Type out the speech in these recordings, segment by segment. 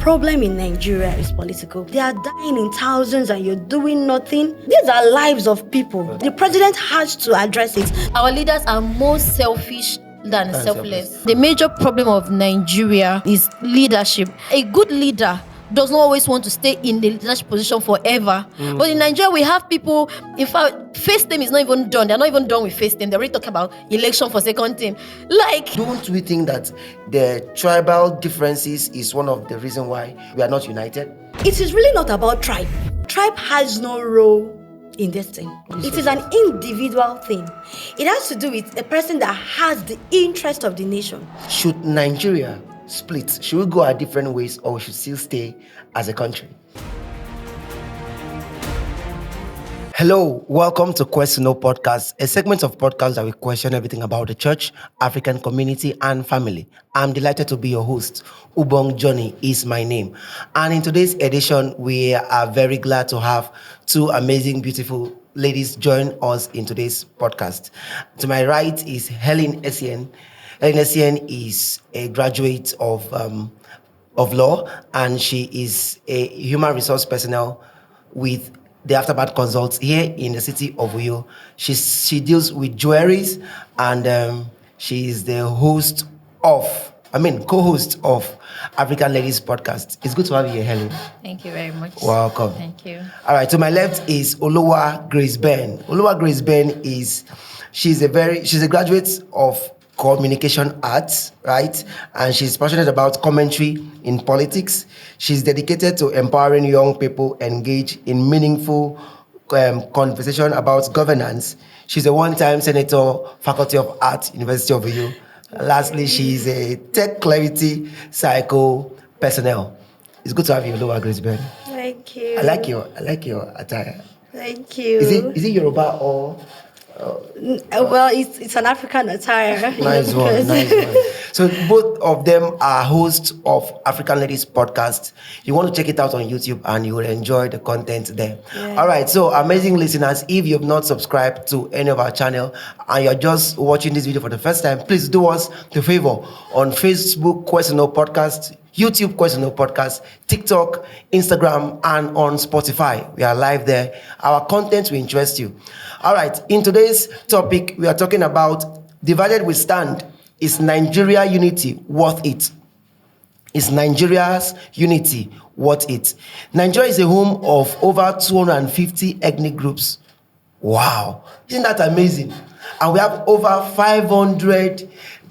problem in Nigeria is political. They are dying in thousands and you're doing nothing. These are lives of people. The president has to address it. Our leaders are more selfish than selfless. The major problem of Nigeria is leadership. A good leader does not always want to stay in the leadership position forever. But in Nigeria, we have people, in fact, first term is not even done. They're not even done with first term. They're already talking about election for second term. Don't we think that the tribal differences is one of the reasons why we are not united? It is really not about tribe. Tribe has no role in this thing. It is an individual thing. It has to do with a person that has the interest of the nation. Should Nigeria split? Should we go our different ways, or we should still stay as a country? Hello, welcome to Quest to Know podcast, a segment of podcast that we question everything about the church, African community, and family. I'm delighted to be your host. Ubong Johnny is my name. And in today's edition, we are very glad to have two amazing, beautiful ladies join us in today's podcast. To my right is Helen Essien. Helen Essien is a graduate of law, and she is a human resource personnel with the Aftermath Consults here in the city of Uyo. She deals with jewelries, and she is the co-host of African Ladies Podcast. It's good to have you here, Helen. Thank you very much. Welcome. Thank you. All right, to my left is Oluwa Grace Ben. Oluwa Grace Ben she's a graduate of communication arts, right? And she's passionate about commentary in politics. She's dedicated to empowering young people engage in meaningful conversation about governance. She's a one-time senator, Faculty of Art, University of Uyo. Lastly, she's a tech clarity cycle personnel. It's good to have you, Oluwa Grace Ben. Thank you. I like your attire. Thank you. Is it Yoruba or? Well, it's an African attire. Nice one. So both of them are hosts of African Ladies Podcast. You want to check it out on YouTube and you will enjoy the content there. Yeah. All right, so amazing listeners, if you have not subscribed to any of our channel and you're just watching this video for the first time, please do us the favor on Facebook, Quest to Know Podcast, YouTube, Quest to Know Podcast, TikTok, Instagram, and on Spotify. We are live there. Our content will interest you. All right, in today's topic, we are talking about divided we stand. Is Nigeria unity worth it? Is Nigeria's unity worth it? Nigeria is a home of over 250 ethnic groups. Wow, isn't that amazing? And we have over 500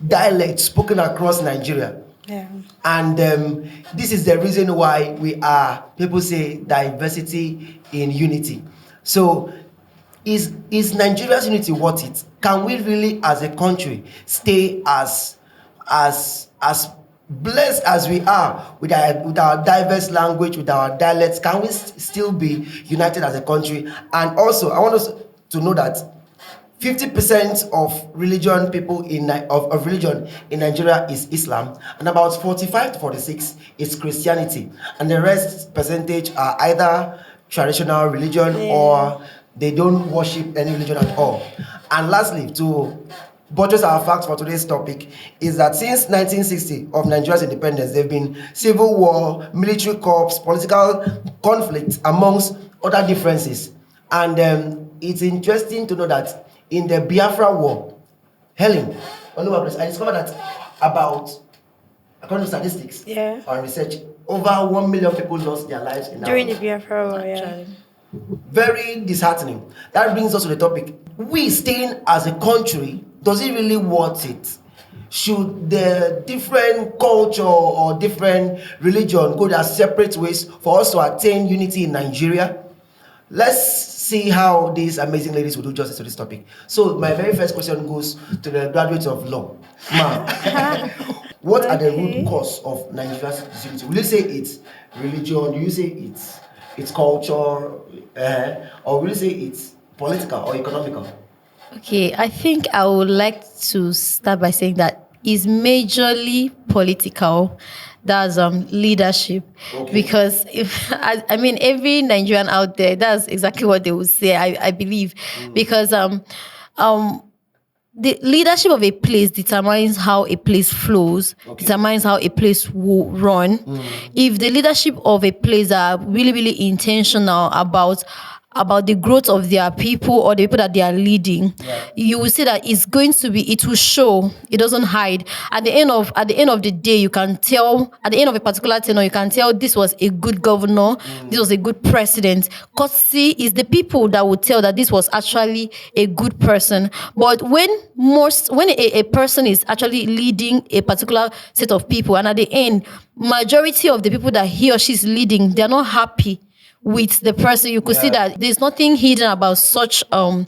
dialects spoken across Nigeria. Yeah. And this is the reason why people say diversity in unity. So is Nigeria's unity worth it? Can we really, as a country, stay as blessed as we are with our diverse language, with our dialects? Can we still be united as a country? And also, I want us to know that 50% of religion in Nigeria is Islam, and about 45 to 46 is Christianity, and the rest percentage are either traditional religion or they don't worship any religion at all. And lastly, to buttress our facts for today's topic, is that since 1960 of Nigeria's independence, there have been civil war, military coups, political conflicts, amongst other differences. And it's interesting to know that in the Biafra War, Helen, I discovered that according to statistics and research, over 1 million people lost their lives during the Biafra War. Yeah. Very disheartening. That brings us to the topic. We staying as a country, does it really worth it? Should the different culture or different religion go their separate ways for us to attain unity in Nigeria? Let's see how these amazing ladies will do justice to this topic. So my very first question goes to the graduate of law. Ma'am, what are the root cause of Nigeria's disunity? Will you say it's religion? Do you say it's culture? Or will you say it's political or economical? Okay, I think I would like to start by saying that it's majorly political. That's leadership. Okay. Because every Nigerian out there, that's exactly what they would say, I believe. Because the leadership of a place determines how a place flows, determines how a place will run. If the leadership of a place are really, really intentional about the growth of their people or the people that they are leading, you will see that it will show. It doesn't hide. At the end of the day, you can tell, at the end of a particular tenure, you can tell this was a good governor, this was a good president. Courtesy is the people that will tell that this was actually a good person. But when a person is actually leading a particular set of people, and at the end, majority of the people that he or she is leading, they're not happy with the person, you could see that there's nothing hidden about such governance.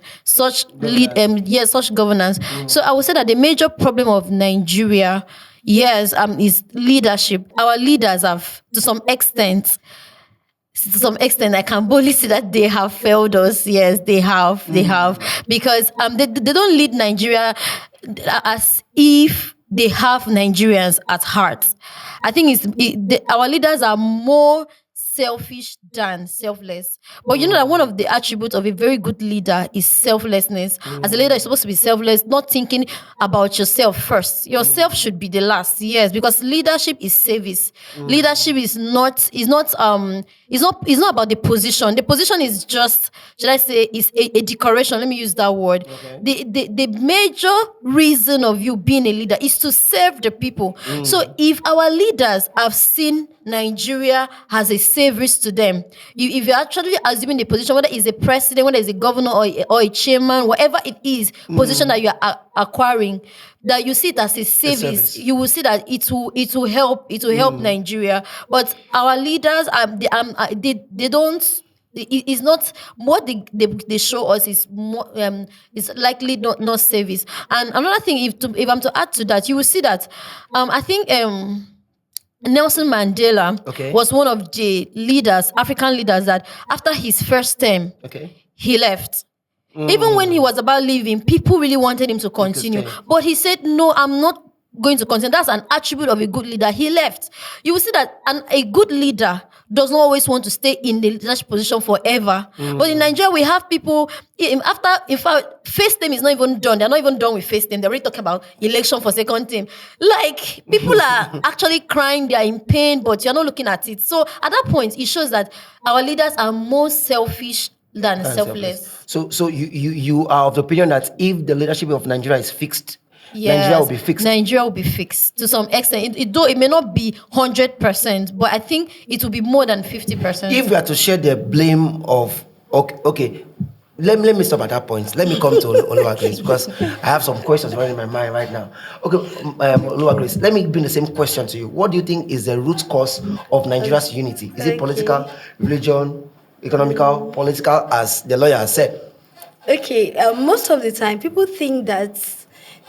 So I would say that the major problem of Nigeria, is leadership. Our leaders have, to some extent, I can boldly say that they have failed us. Yes, they have, because they don't lead Nigeria as if they have Nigerians at heart. I think our leaders are more selfish than selfless. But you know that one of the attributes of a very good leader is selflessness. As a leader, you're supposed to be selfless, not thinking about yourself first. Yourself should be the last. Yes, because leadership is service. Leadership is not about the position. The position is just, should I say, is a decoration. Let me use that word. Okay. The major reason of you being a leader is to serve the people. So if our leaders have seen Nigeria has a service to them, if you're actually assuming the position, whether it's a president, whether it's a governor or a chairman, whatever it is, position that you are acquiring, that you see it as a service, you will see that it will help Nigeria. But our leaders, they don't. It's not what they show us is more. It's likely not service. And another thing, if I'm to add to that, you will see that I think Nelson Mandela was one of the leaders, African leaders, that after his first term, he left. Even when he was about leaving, people really wanted him to continue. But he said, no, I'm not going to continue. That's an attribute of a good leader. He left. You will see that a good leader does not always want to stay in the leadership position forever. But in Nigeria, we have people, first term is not even done. They're not even done with first term. They're already talking about election for second term. Like, people are actually crying, they're in pain, but you're not looking at it. So at that point, it shows that our leaders are more selfish than selfless. So you are of the opinion that if the leadership of Nigeria is fixed, Nigeria will be fixed. Nigeria will be fixed to some extent. It may not be 100%, but I think it will be more than 50%. If we are to share the blame of let me stop at that point. Let me come to Oluwagrace, because I have some questions running in my mind right now. Okay, Oluwagrace, let me bring the same question to you. What do you think is the root cause of Nigeria's unity? Is it political, religion, economical, political, as the lawyer has said? Okay, most of the time people think that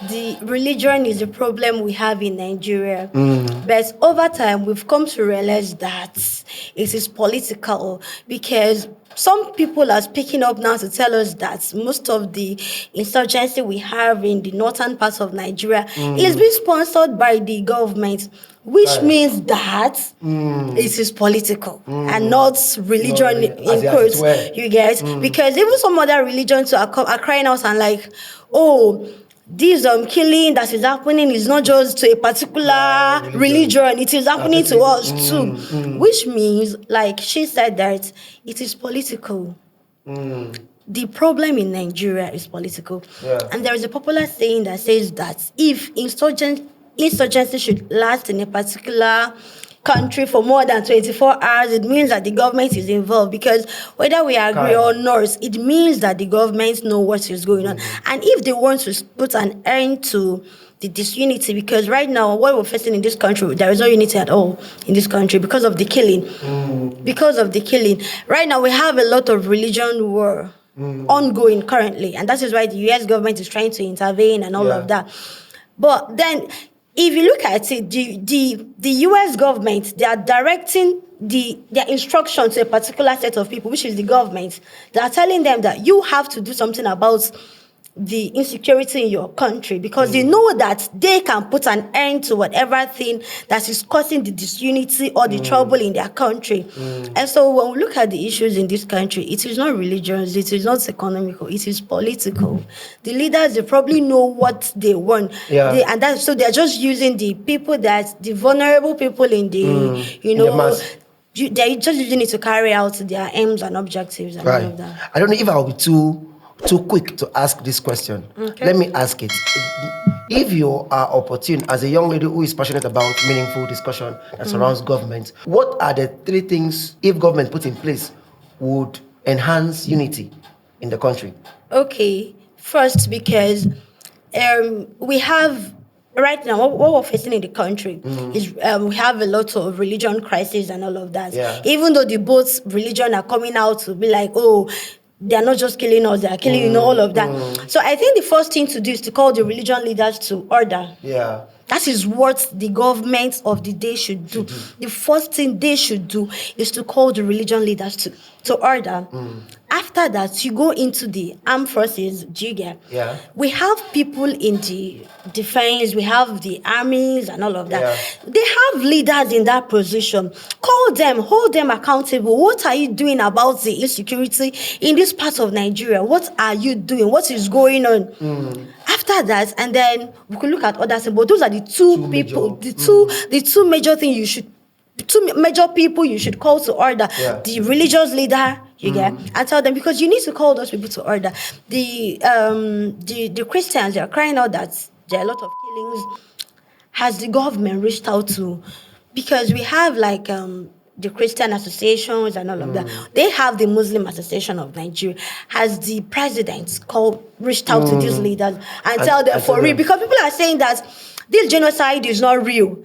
the religion is the problem we have in Nigeria. But over time, we've come to realize that it is political, because some people are speaking up now to tell us that most of the insurgency we have in the northern parts of Nigeria is being sponsored by the government, which means that it is political and not religion in quotes. You get? Because even some other religions are crying out and like, oh, this killing that is happening is not just to a particular religion, it is happening to us too. Which means, like she said, that it is political. The problem in Nigeria is political. And there is a popular saying that says that if insurgency should last in a particular country for more than 24 hours, it means that the government is involved, because whether we agree or not, it means that the government know what is going on. And if they want to put an end to the disunity, because right now what we're facing in this country, there is no unity at all in this country because of the killing. Because of the killing. Right now we have a lot of religion war ongoing currently, and that is why the US government is trying to intervene and all of that. But then if you look at it, the US government, they are directing their instruction to a particular set of people, which is the government. They are telling them that you have to do something about the insecurity in your country, because they know that they can put an end to whatever thing that is causing the disunity or the trouble in their country. And so when we look at the issues in this country, it is not religious, it is not economical, it is political. The leaders, they probably know what they want. So they're just using the people, that the vulnerable people in the, they're just using it to carry out their aims and objectives and all of that. I don't know if I'll be too quick to ask this question. Okay. Let me ask it. If you are opportune as a young lady who is passionate about meaningful discussion that surrounds government, what are the 3 things, if government put in place, would enhance unity in the country? Okay, first, because we have right now what we're facing in the country is we have a lot of religion crisis and all of that. Even though the both religion are coming out to be like, oh, they're not just killing us, they're killing all of that. So I think the first thing to do is to call the religion leaders to order. That is what the government of the day should do. The first thing they should do is to call the religion leaders to order. After that, you go into the armed forces, Jiga. We have people in the defense, we have the armies and all of that. They have leaders in that position. Call them, hold them accountable. What are you doing about the insecurity in this part of Nigeria? What are you doing? What is going on? After that, and then we could look at other things, but those are the two major things you should, two major people you should call to order. The religious leader, you get, and tell them, because you need to call those people to order. The Christians, they are crying out that there are a lot of killings. Has the government reached out to? Because we have like the Christian associations and all of that. They have the Muslim Association of Nigeria. Has the president reached out to these leaders and tell them for real? Because people are saying that this genocide is not real.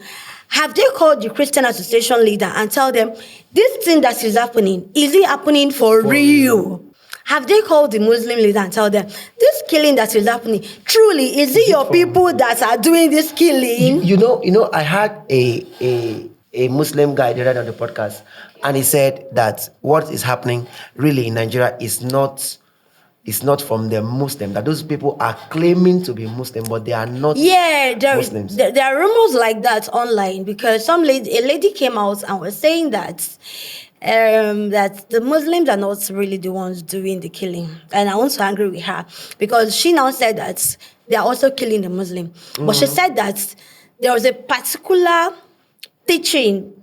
Have they called the Christian association leader and tell them this thing that is happening, is it happening for real? Have they called the Muslim leader and tell them this killing that is happening, truly, is it your people that are doing this killing? You know, I had a Muslim guy the other day on the podcast, and he said that what is happening really in Nigeria is not from the Muslim, that those people are claiming to be Muslim, but they are not Muslims. There are rumors like that online, because a lady came out and was saying that the Muslims are not really the ones doing the killing. And I want to agree with her, because she now said that they are also killing the Muslim. But she said that there was a particular teaching,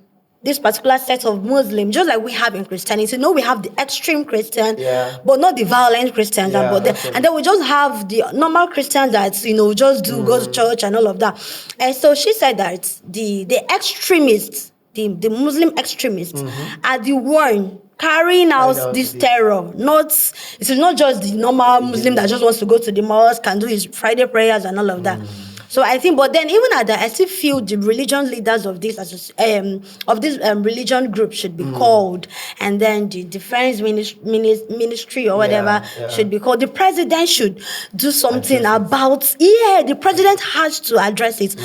this particular set of Muslims, just like we have in Christianity. We have the extreme Christians, but not the violent Christians. And then we just have the normal Christians that, just go to church and all of that. And so she said that the extremists, the Muslim extremists, are the one carrying out this terror. It is not just the normal Muslim that just wants to go to the mosque and do his Friday prayers and all of that. So I think, but then even at that, I still feel the religion leaders of this religion group should be called, and then the defense ministry or whatever should be called. The president should do something about. The president has to address it.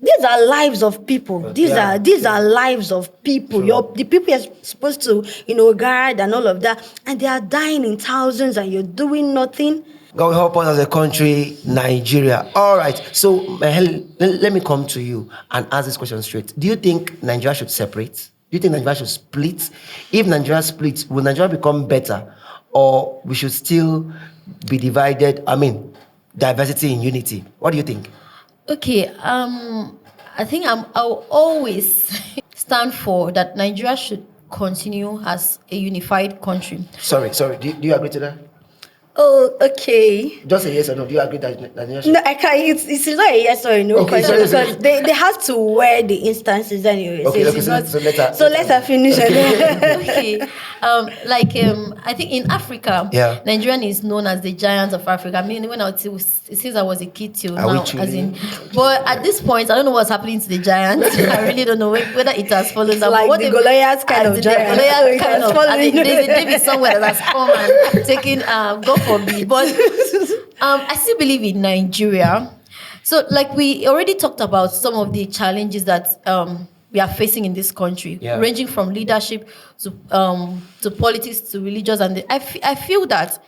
These are lives of people. These are lives of people. The people you're supposed to, guard and all of that, and they are dying in thousands, and you're doing nothing. God will help us as a country, Nigeria. All right. So, let me come to you and ask this question straight. Do you think Nigeria should separate? Do you think Nigeria should split? If Nigeria splits, will Nigeria become better, or we should still be divided? I mean, diversity in unity. What do you think? Okay. I think I'll always stand for that Nigeria should continue as a unified country. Sorry. Do you agree to that? Oh, okay. Just a yes or no. Do you agree that should... No, I can't. It's not a yes or a no question, because they have to wear the instances anyway. So let her finish. Okay. I think in Africa, Nigerian is known as the giants of Africa. I mean, since I was a kid till now, but at this point, I don't know what's happening to the giants. I really don't know whether it has fallen down. Like the Goliath kind of giant. There's a David somewhere that has come and taken God forbid. But I still believe in Nigeria. So, like, we already talked about some of the challenges that we are facing in this country, ranging from leadership to politics to religious, and I feel that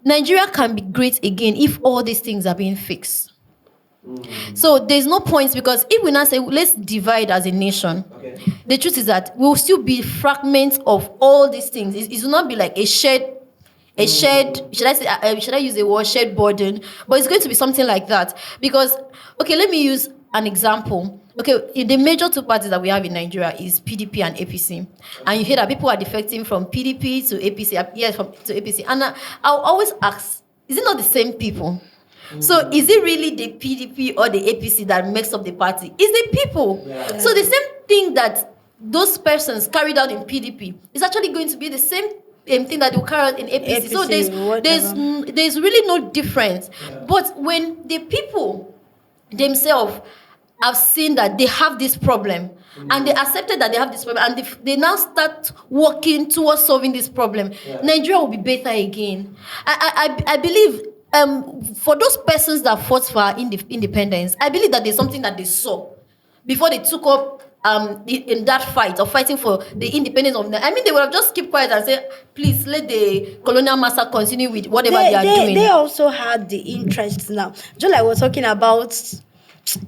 Nigeria can be great again if all these things are being fixed. So there's no point, because if we now say let's divide as a nation, the truth is that we'll still be fragments of all these things. It will not be like a shared, should I say, should I use the word shared burden? But it's going to be something like that. Because, okay, let me use an example. Okay, in the major two parties that we have in Nigeria is PDP and APC. And you hear that people are defecting from PDP to APC, to APC. And I'll always ask, is it not the same people? So is it really the PDP or the APC that makes up the party? It's the people. Yeah. So the same thing that those persons carried out in PDP is actually going to be the same thing that will carry out in APC. So there's really no difference. Yeah. But when the people themselves have seen that they have this problem, and they accepted that they have this problem, and they now start working towards solving this problem, Nigeria will be better again. I believe for those persons that fought for our independence, I believe that there's something that they saw before they took up in that fight of fighting for the independence of Nigeria. I mean, they would have just kept quiet and said, please let the colonial master continue with whatever they are doing. They also had the interest now. Just like we're talking about,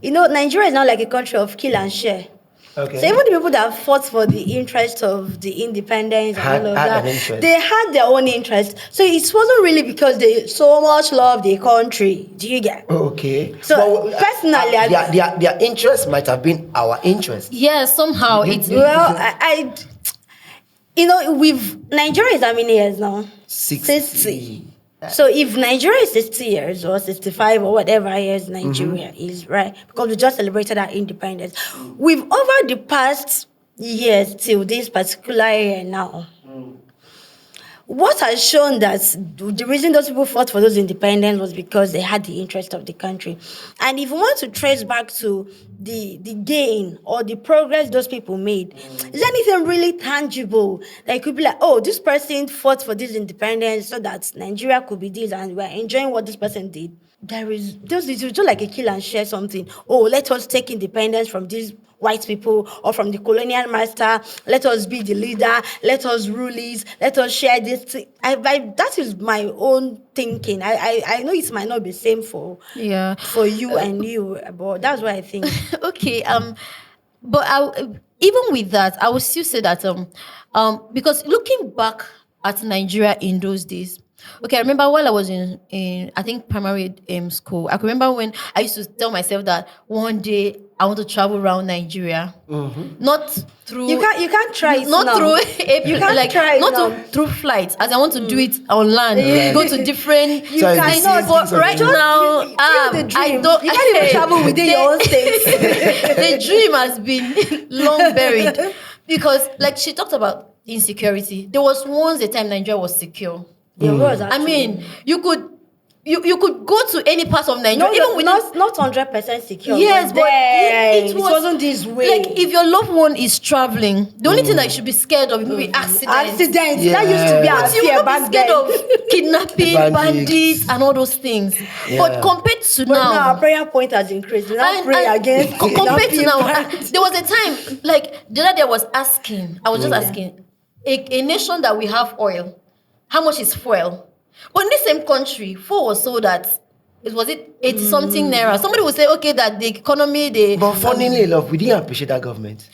Nigeria is now like a country of kill and share. Okay. So even the people that fought for the interest of the independence and all of that, they had their own interest. So it wasn't really because they so much love the country. Do you get? Okay. So personally, their interest might have been our interest. Yeah, somehow it's with Nigeria is how many years now? 60. So if Nigeria is 60 years or 65 or whatever years Nigeria is, right? Because we just celebrated our independence. We've over the past years till this particular year now, what has shown that the reason those people fought for those independence was because they had the interest of the country. And if we want to trace back to the gain or the progress those people made, is there anything really tangible that could be like, oh, this person fought for this independence so that Nigeria could be this and we're enjoying what this person did? It's just like a kill and share something. Oh, let us take independence from these white people or from the colonial master. Let us be the leader. Let us rule it. Let us share this thing. That is my own thinking. I know it might not be the same for you and you, but that's what I think. Okay. But even with that, I would still say that because looking back at Nigeria in those days. Okay, I remember while I was in I think primary school, I can remember when I used to tell myself that one day I want to travel around Nigeria. Not through you can't try it not now. through you can't like try it not now. through flights, as I want to do it on land. Go to different but right now I don't. You can't even travel within your own state. The dream has been long buried because like she talked about insecurity. There was once a time Nigeria was secure. There was actually. I mean, you could go to any part of Nigeria, even with not 100% secure. Yes, but it wasn't this way. Like if your loved one is traveling, the only thing that you should be scared of is maybe accidents. Accidents. That used to be our fear back then. But you will not be scared of kidnapping, bandits, and all those things. Yeah. But compared to now, our prayer point has increased. We now pray against compared to now. There was a time, like the other day I was asking, a nation that we have oil, how much is fuel? But in the same country, fuel was sold at, was it 80 something naira? Somebody would say, okay, that the economy, But funnily enough, we didn't appreciate that government.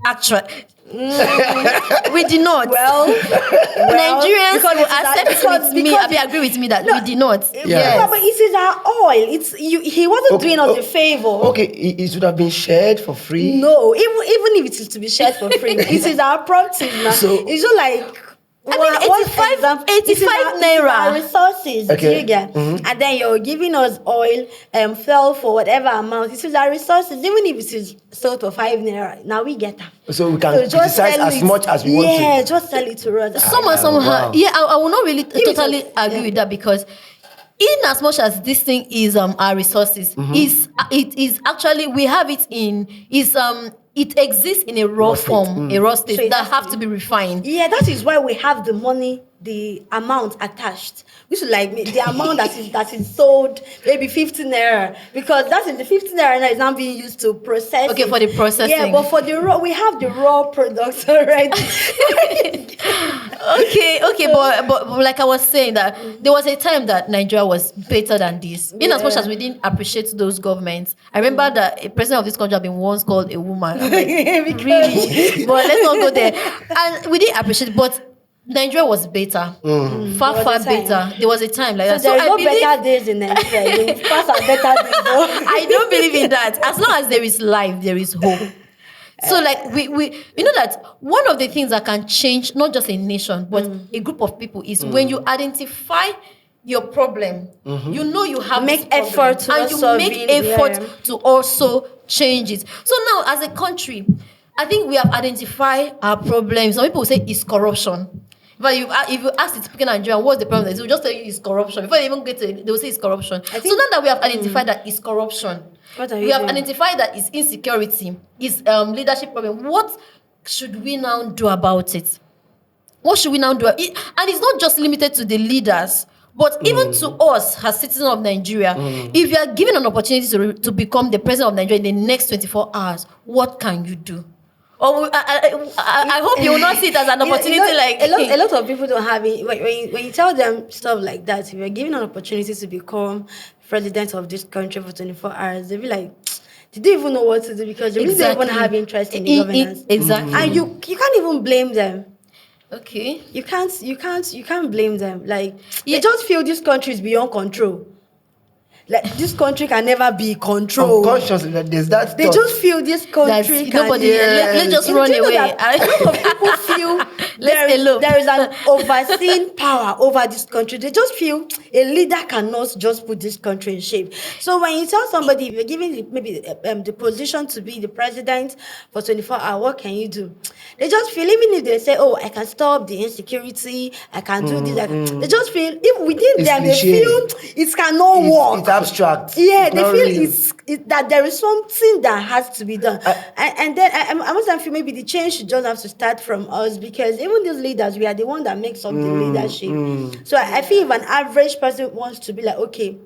Actually, we did not. Well, Nigerians will accept with me. Agree with me that we did not. Yes. But it is our oil. He wasn't doing us a favor. Okay, it should have been shared for free. No, even if it is to be shared for free, it is our property now. So, it's just like. I mean, 85 naira. Our resources, do you get? And then you're giving us oil and fuel for whatever amount. This is our resources, even if it is sold for 5 naira. Now we get them. So we can criticize as much as we want to. Yeah, just sell it to us. Somehow. Yeah, I will not really totally agree with that because in as much as this thing is our resources, it is actually we have it in it exists in a raw form, a raw state that have to be refined. Yeah, that is why we have the money, the amount attached. Which is like the amount that is sold, maybe 15 naira, because that is the 15 naira is now being used to process. Okay, for the processing. Yeah, but for the raw, we have the raw products already. Okay, but like I was saying that there was a time that Nigeria was better than this. In as much as we didn't appreciate those governments, I remember that a president of this country had been once called a woman. I'm like, really? But let's not go there. And we didn't appreciate it, but Nigeria was better, far better. There was a time like that. So there is I no believe better days in Nigeria. You will pass our better days. I don't believe in that. As long as there is life, there is hope. So like we you know that one of the things that can change not just a nation but a group of people is when you identify your problem, you know you have Make this problem, effort to and you solve make it, effort to also change it. So now as a country, I think we have identified our problems. Some people will say it's corruption. But if you ask the typical Nigerian, what's the problem? They will just tell you it's corruption. Before they even get to it, they will say it's corruption. So now that we have identified that it's corruption, we have identified that it's insecurity, it's leadership problem. What should we now do about it? What should we now do? And it's not just limited to the leaders, but even to us as citizens of Nigeria. If you are given an opportunity to become the president of Nigeria in the next 24 hours, what can you do? Or I hope you will not see it as an opportunity. A lot of people don't have it. When you tell them stuff like that, if you're given an opportunity to become president of this country for 24 hours, they'll be like, did they even know what to do? Because they really don't even have interest in the governance. Exactly. And you can't even blame them. Okay. You can't blame them. Like they just feel this country is beyond control. Like this country can never be controlled. Unconsciously, there's that. They just feel this country can. Nobody. Let's just run away. A lot of people feel there is an overseeing power over this country. They just feel a leader cannot just put this country in shape. So when you tell somebody you're giving the position to be the president for 24 hours, what can you do? They just feel, even if they say, "Oh, I can stop the insecurity, I can do this," they just feel, even within them, they feel it cannot work. It's abstract. Yeah, they feel that there is something that has to be done. And then I must feel maybe the change should just have to start from us, because even these leaders, we are the one that makes up the leadership. So I feel if an average person wants to be like, okay,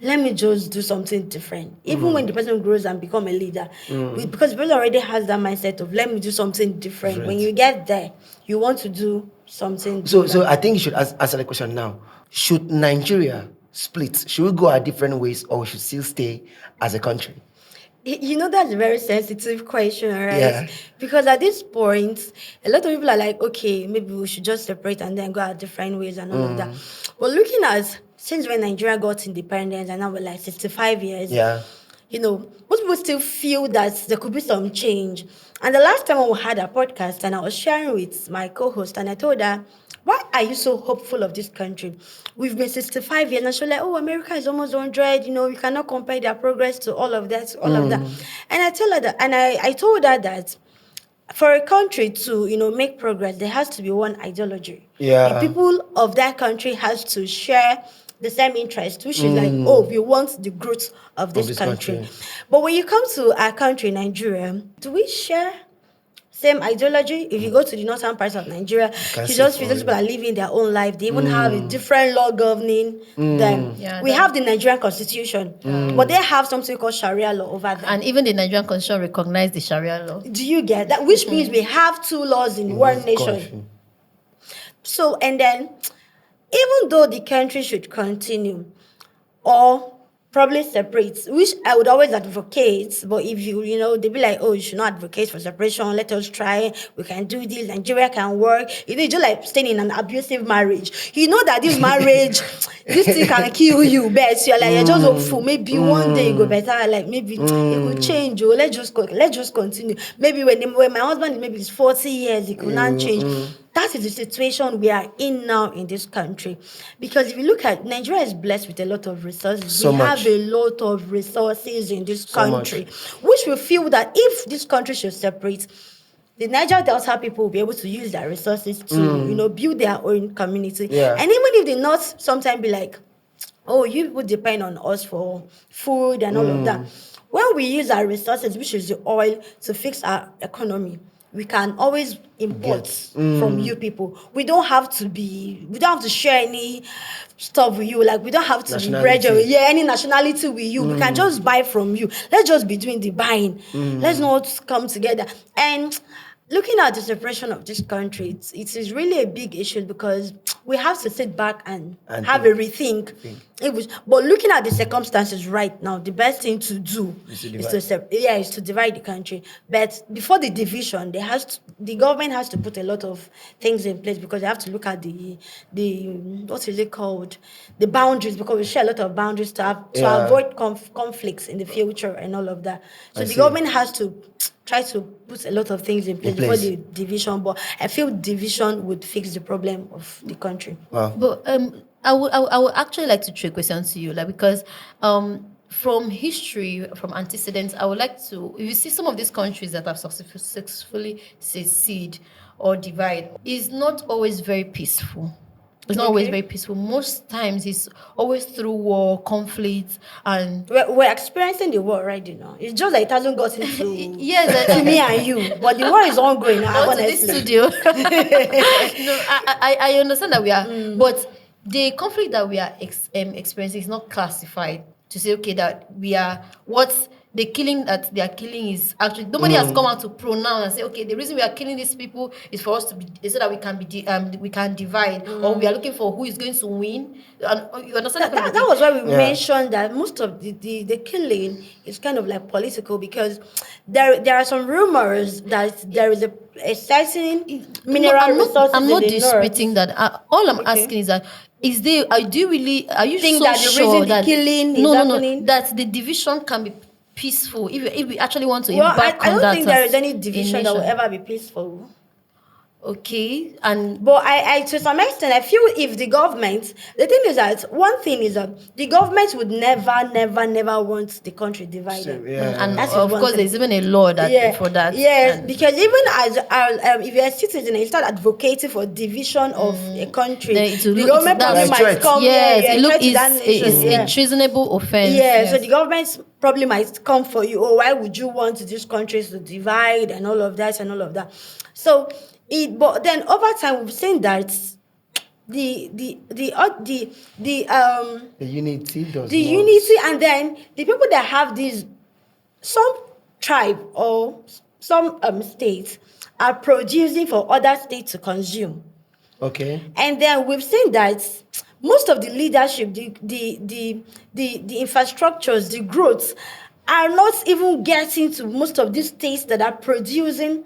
let me just do something different. Even when the person grows and become a leader, because people already has that mindset of let me do something different. When you get there, you want to do something different. So I think you should answer the question now. Should Nigeria split? Should we go our different ways, or we should still stay as a country? You know, that's a very sensitive question, right? Yeah. Because at this point, a lot of people are like, okay, maybe we should just separate and then go our different ways and all of that. But looking at, since when Nigeria got independence and now we're like 65 years, you know, most people still feel that there could be some change. And the last time we had a podcast and I was sharing with my co-host and I told her, why are you so hopeful of this country? We've been 65 years and she's like, oh, America is almost 100, you know, you cannot compare their progress to all of that, of that. And I tell her that, and I told her that for a country to, you know, make progress, there has to be one ideology. Yeah. The people of that country has to share the same interest, which is like, oh, we want the growth of this country. But when you come to our country, Nigeria, do we share same ideology? If you go to the northern parts of Nigeria, you just feel those people are living their own life. They even have a different law governing them. We have the Nigerian constitution, but they have something called Sharia law over there. And even the Nigerian constitution recognizes the Sharia law. Do you get that? Which means we have two laws in one nation. So, and then, even though the country should continue or probably separate, which I would always advocate, but if you know, they'd be like, oh, you should not advocate for separation, let us try, we can do this, Nigeria can work. You know, it's just like staying in an abusive marriage. You know that this marriage, this thing can kill you, but you're like, you're just hopeful, maybe one day it go better, like maybe it could change, or let's just continue. Maybe when my husband maybe is 40 years, it could not change. That is the situation we are in now in this country. Because if you look at, Nigeria is blessed with a lot of resources. We have a lot of resources in this country, which we feel that if this country should separate, the Niger Delta people will be able to use their resources to, you know, build their own community. And even if the North sometimes be like, oh, you would depend on us for food and all of that. When we use our resources, which is the oil, to fix our economy, we can always import from you people. We don't have to share any stuff with you. Like, we don't have to be bred any nationality with you. We can just buy from you. Let's just be doing the buying. Let's not come together. And looking at the separation of this country, it is really a big issue because we have to sit back and have a rethink. But looking at the circumstances right now, the best thing to do is to divide the country. But before the division, the government has to put a lot of things in place because they have to look at the what is it called, the boundaries, because we share a lot of boundaries to avoid conflicts in the future and all of that. So the government has to try to put a lot of things in place before the division, but I feel division would fix the problem of the country. Wow. But I would actually like to throw a question to you, like, because from history, from antecedents, I would like to, if you see some of these countries that have successfully secede or divide, is not always very peaceful. It's not always very peaceful. Most times it's always through war, conflict, and we're experiencing the war right now. It's just that it hasn't gotten to to me and you, but the war is ongoing now. to this studio. No, I understand that we are, but the conflict that we are experiencing is not classified to say, okay, that we are what. The killing that they are killing is actually nobody has come out to pronounce and say, okay, the reason we are killing these people is for us to be so that we can be we can divide, or we are looking for who is going to win. And you understand that was why we mentioned that most of the killing is kind of like political, because there are some rumors that there is a certain mineral resources. I'm not disputing that. All I'm asking is that. Are you think so that the sure reason that the killing is happening? That the division can be peaceful if we actually want to embark on that? I don't think there is any division that will ever be peaceful. Okay, but I to some extent I feel if the government, the thing is that one thing is that the government would never want the country divided. And of course there's even a law that for that. Yes, because even as if you're a citizen and you start advocating for division of a country, the government probably might come. It's a treasonable offense. Yeah, so the government probably might come for you. Oh, why would you want these countries to divide and all of that and all of that? So but then over time we've seen that the unity and then the people that have some tribe or some states are producing for other states to consume. Okay. And then we've seen that most of the leadership, the infrastructures, the growths are not even getting to most of these states that are producing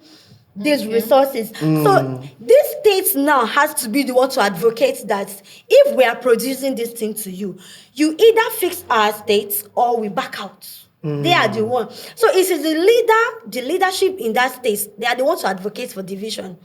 these resources. So these states now has to be the one to advocate that if we are producing this thing to you, you either fix our states or we back out. They are the one. So it is the leadership in that state, they are the ones to advocate for division.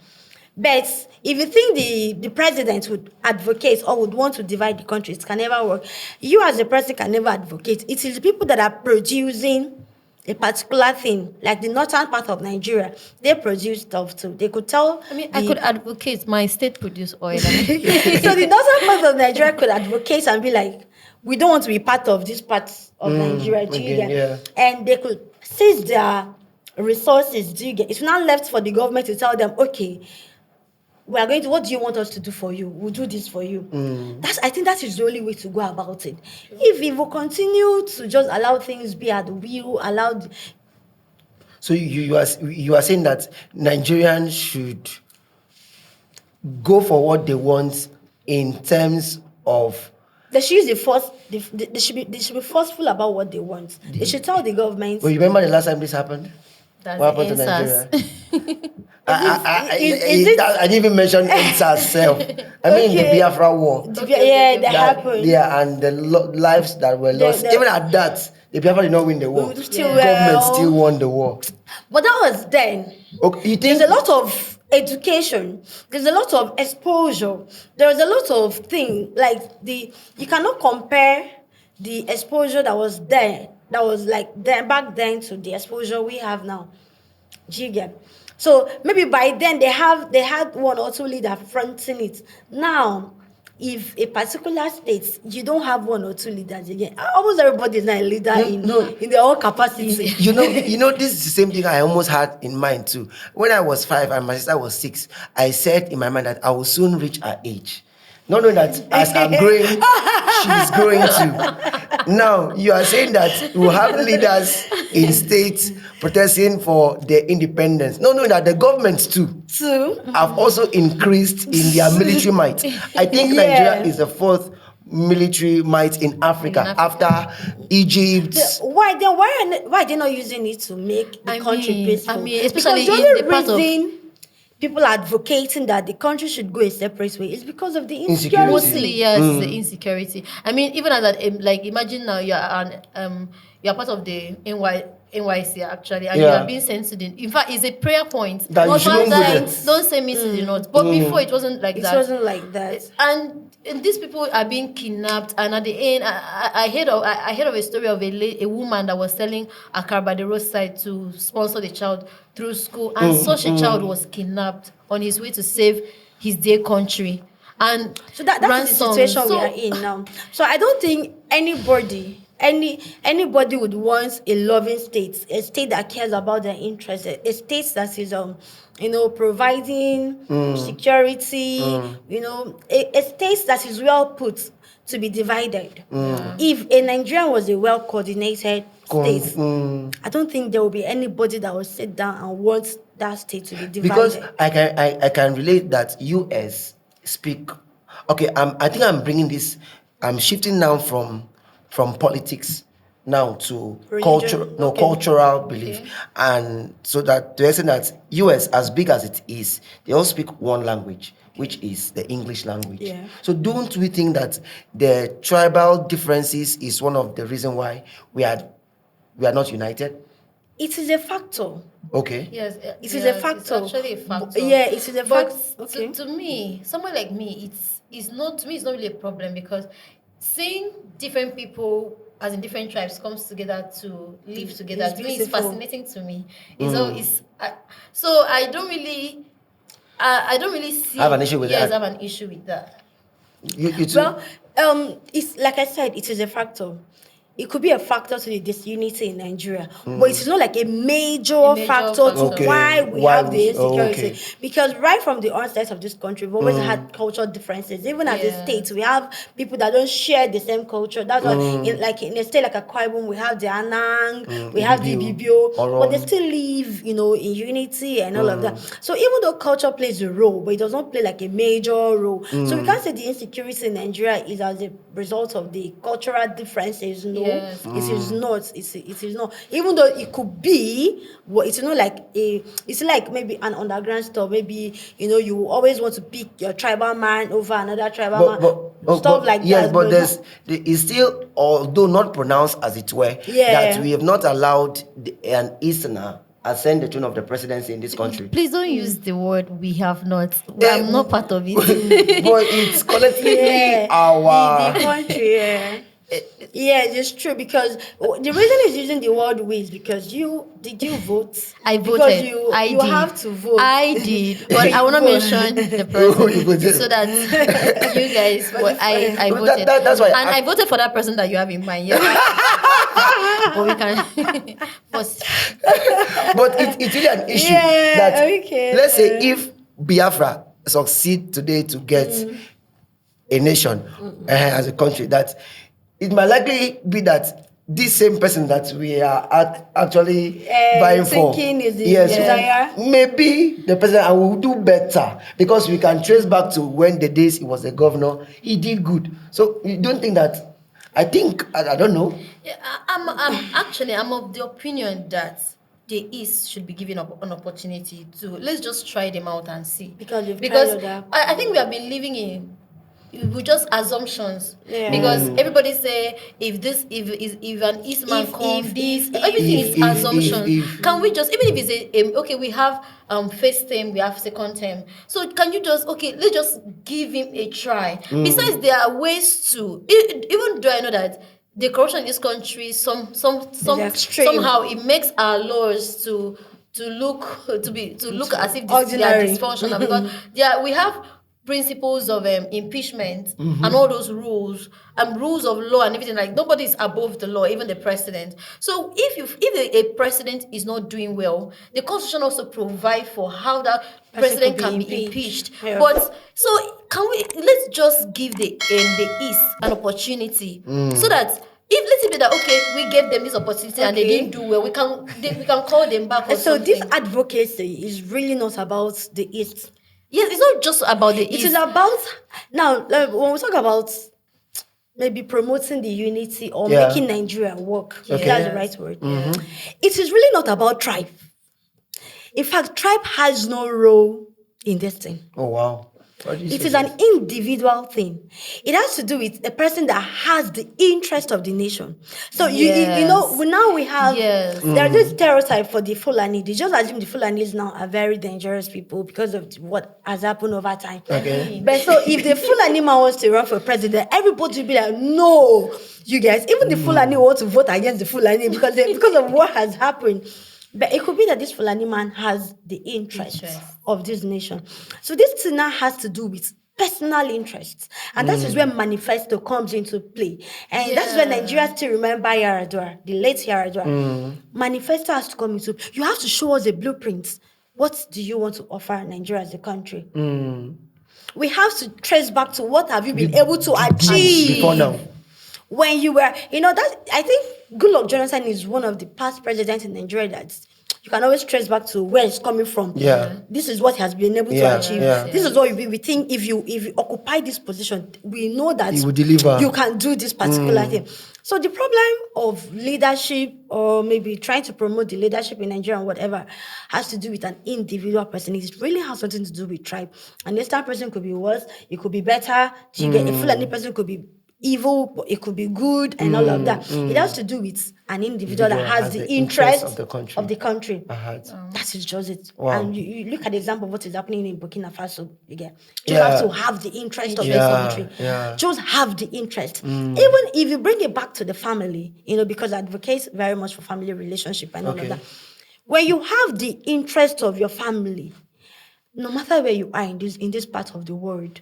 But if you think the president would advocate or would want to divide the country, it can never work. You as a president can never advocate. It is the people that are producing a particular thing, like the northern part of Nigeria, they produce stuff too. They could tell. I could advocate. My state produce oil. So the northern part of Nigeria could advocate and be like, we don't want to be part of this part of Nigeria. And they could seize their resources. It's not left for the government to tell them, okay, we are going to, what do you want us to do for you? We'll do this for you. I think that is the only way to go about it. If we will continue to just allow things be at will, So you are saying that Nigerians should go for what they want in terms of. They should use they should be forceful about what they want. They should tell the government. Well, you remember the last time this happened? What happened to Nigeria? I didn't even mention INSA's self. I mean the Biafra War. That happened. Yeah, and the lives that were lost. Even at that, the Biafra did not win the war. Government still won the war. But that was then. Okay, there's a lot of education. There's a lot of exposure. There's a lot of things like you cannot compare the exposure that was there. That was like then back then to the exposure we have now. Do you get? So maybe by then they had one or two leaders fronting it. Now, if a particular state you don't have one or two leaders again, almost everybody is not a leader in their own capacity. You know, this is the same thing I almost had in mind too. When I was 5 and my sister was 6, I said in my mind that I will soon reach her age. Not knowing that as I'm growing, she's growing too. Now, you are saying that we will have leaders in states protesting for their independence. Not knowing that the governments too have also increased in their military might. I think Nigeria is the fourth military might in Africa, after Egypt. Why are they not using it to make the country peaceful? Especially because in the the part of reason people are advocating that the country should go a separate way is because of the insecurity. Mostly, yes, the insecurity. I mean, even as that, like, imagine now you're part of the NYC actually, and you are being sent to the. In fact, it's a prayer point. That you shouldn't go there. Don't send me to the north. But before it wasn't like that. It wasn't like that. And these people are being kidnapped, and at the end, I heard of a story of a woman that was selling akara by the roadside to sponsor the child through school, and such a child was kidnapped on his way to save his dear country. And so that's the situation we are in now. So I don't think anybody would want a loving state, a state that cares about their interests, a state that is providing security, a state that is well put to be divided. If a Nigerian was a well coordinated state, I don't think there will be anybody that will sit down and want that state to be divided. Because I can relate that US speak. Okay, I think I'm bringing this. I'm shifting now from politics now to cultural belief, and so that to extent that US, as big as it is, they all speak one language, which is the English language. Yeah. So don't we think that the tribal differences is one of the reason why we are not united? It is a factor. Okay. Yes, it is a factor. It's actually a factor. Yeah, it is a factor. Okay. To me, someone like me, it's not really a problem, because seeing different people as in different tribes comes together to live together, to me, it's fascinating to me. So I don't really see. Have an issue with that. Yes, I have an issue with that. You too? Well, it's like I said, it is a factor. It could be a factor to the disunity in Nigeria, but it's not like a major factor to why we have the insecurity. Because right from the onset of this country, we've always had cultural differences. Even as a state, we have people that don't share the same culture. That's why, in a state like Akwa Ibom, we have the Anang, we have the Bibio, but they still live, in unity and all of that. So even though culture plays a role, but it does not play like a major role. So we can't say the insecurity in Nigeria is as a result of the cultural differences. No. Yes. It is not. It is not. Even though it could be, well, it's not like it's like maybe an underground store. Maybe you always want to pick your tribal man over another tribal man. Stuff like that. Yes, but it's still, although not pronounced as it were, that we have not allowed an Easterner ascend the throne of the presidency in this country. Please don't use the word "we have not." I'm not part of it. But it's collectively our the country. Yeah, it's true, because the reason is using the word "we" is because did you vote? I voted. Because you have to vote. I did, but I want to mention the person so that you guys. But I voted. That's why. And I voted for that person that you have in mind. Yes. But we can. But it's really an issue let's say if Biafra succeed today to get a nation as a country, that it might likely be that this same person that we are actually vying for, maybe the president will do better, because we can trace back to when the days he was a governor, he did good. So you don't think that? I think I don't know. Yeah, I'm of the opinion that the East should be given an opportunity to let's just try them out and see. Because I think we have been living in with just assumptions. Yeah. Because everybody say if an Eastman comes, everything is assumptions. Can we just, even if it's we have first term, we have second term. So can you just let's just give him a try. Besides, there are ways to, even though I know that the corruption in this country somehow it makes our laws to look as if they are dysfunctional, because we have principles of impeachment and all those rules of law and everything. Like, nobody is above the law, even the president. So if a president is not doing well, the constitution also provide for how that president can be impeached. Yeah. But so let's just give the East an opportunity so that if let's say that okay, we gave them this opportunity and they didn't do well, we can call them back or So something. this advocacy is really not about the East. Yes, it's not just about the It East. is about now when we talk about maybe promoting the unity or making Nigeria work. If that's the right word. It is really not about tribe. In fact, tribe has no role in this thing. Oh wow. It is an individual thing. It has to do with a person that has the interest of the nation. So you know, now we have there's this stereotype for the Fulani. They just assume the Fulanis now are very dangerous people because of what has happened over time. Okay. But so if the Fulani man wants to run for president, everybody will be like, no, you guys. Even the Fulani want to vote against the Fulani because of what has happened. But it could be that this Fulani man has the interest of this nation. So this thing now has to do with personal interests. And that is where manifesto comes into play. And that's where Nigeria still remember Yaradua, the late Yaradua. Manifesto has to come into play. You have to show us a blueprint. What do you want to offer Nigeria as a country? We have to trace back to what have you been able to achieve before now. When you were, that I think Goodluck Jonathan is one of the past presidents in Nigeria that you can always trace back to where it's coming from. Yeah. This is what he has been able to achieve. This is what we think if you occupy this position, we know that he will deliver. You can do this particular thing. So the problem of leadership or maybe trying to promote the leadership in Nigeria and whatever has to do with an individual person. It really has something to do with tribe. An Eastern person could be worse, it could be better. You get a Fulani person could be evil, but it could be good and all of that. It has to do with an individual that has the interest of the country. That is just it. Wow. And you look at the example of what is happening in Burkina Faso. You get just have to have the interest of the country. Just have the interest. Even if you bring it back to the family, because I advocate very much for family relationship and all of that. When you have the interest of your family, no matter where you are in this part of the world,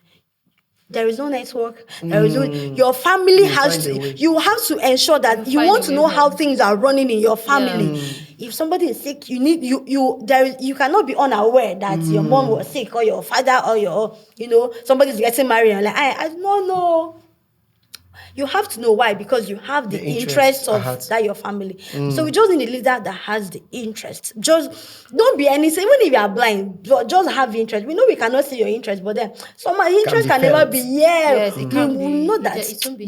there is no network. There is no. Your family has to. You have to ensure that you want to know how things are running in your family. If somebody is sick, you need you cannot be unaware that your mom was sick or your father or your somebody's getting married and like I don't know. You have to know why, because you have the interest of that your family. So we just need a leader that has the interest. Just don't be anything, even if you are blind, just have the interest. We know we cannot see your interest, but then some interest can never be it can be. know that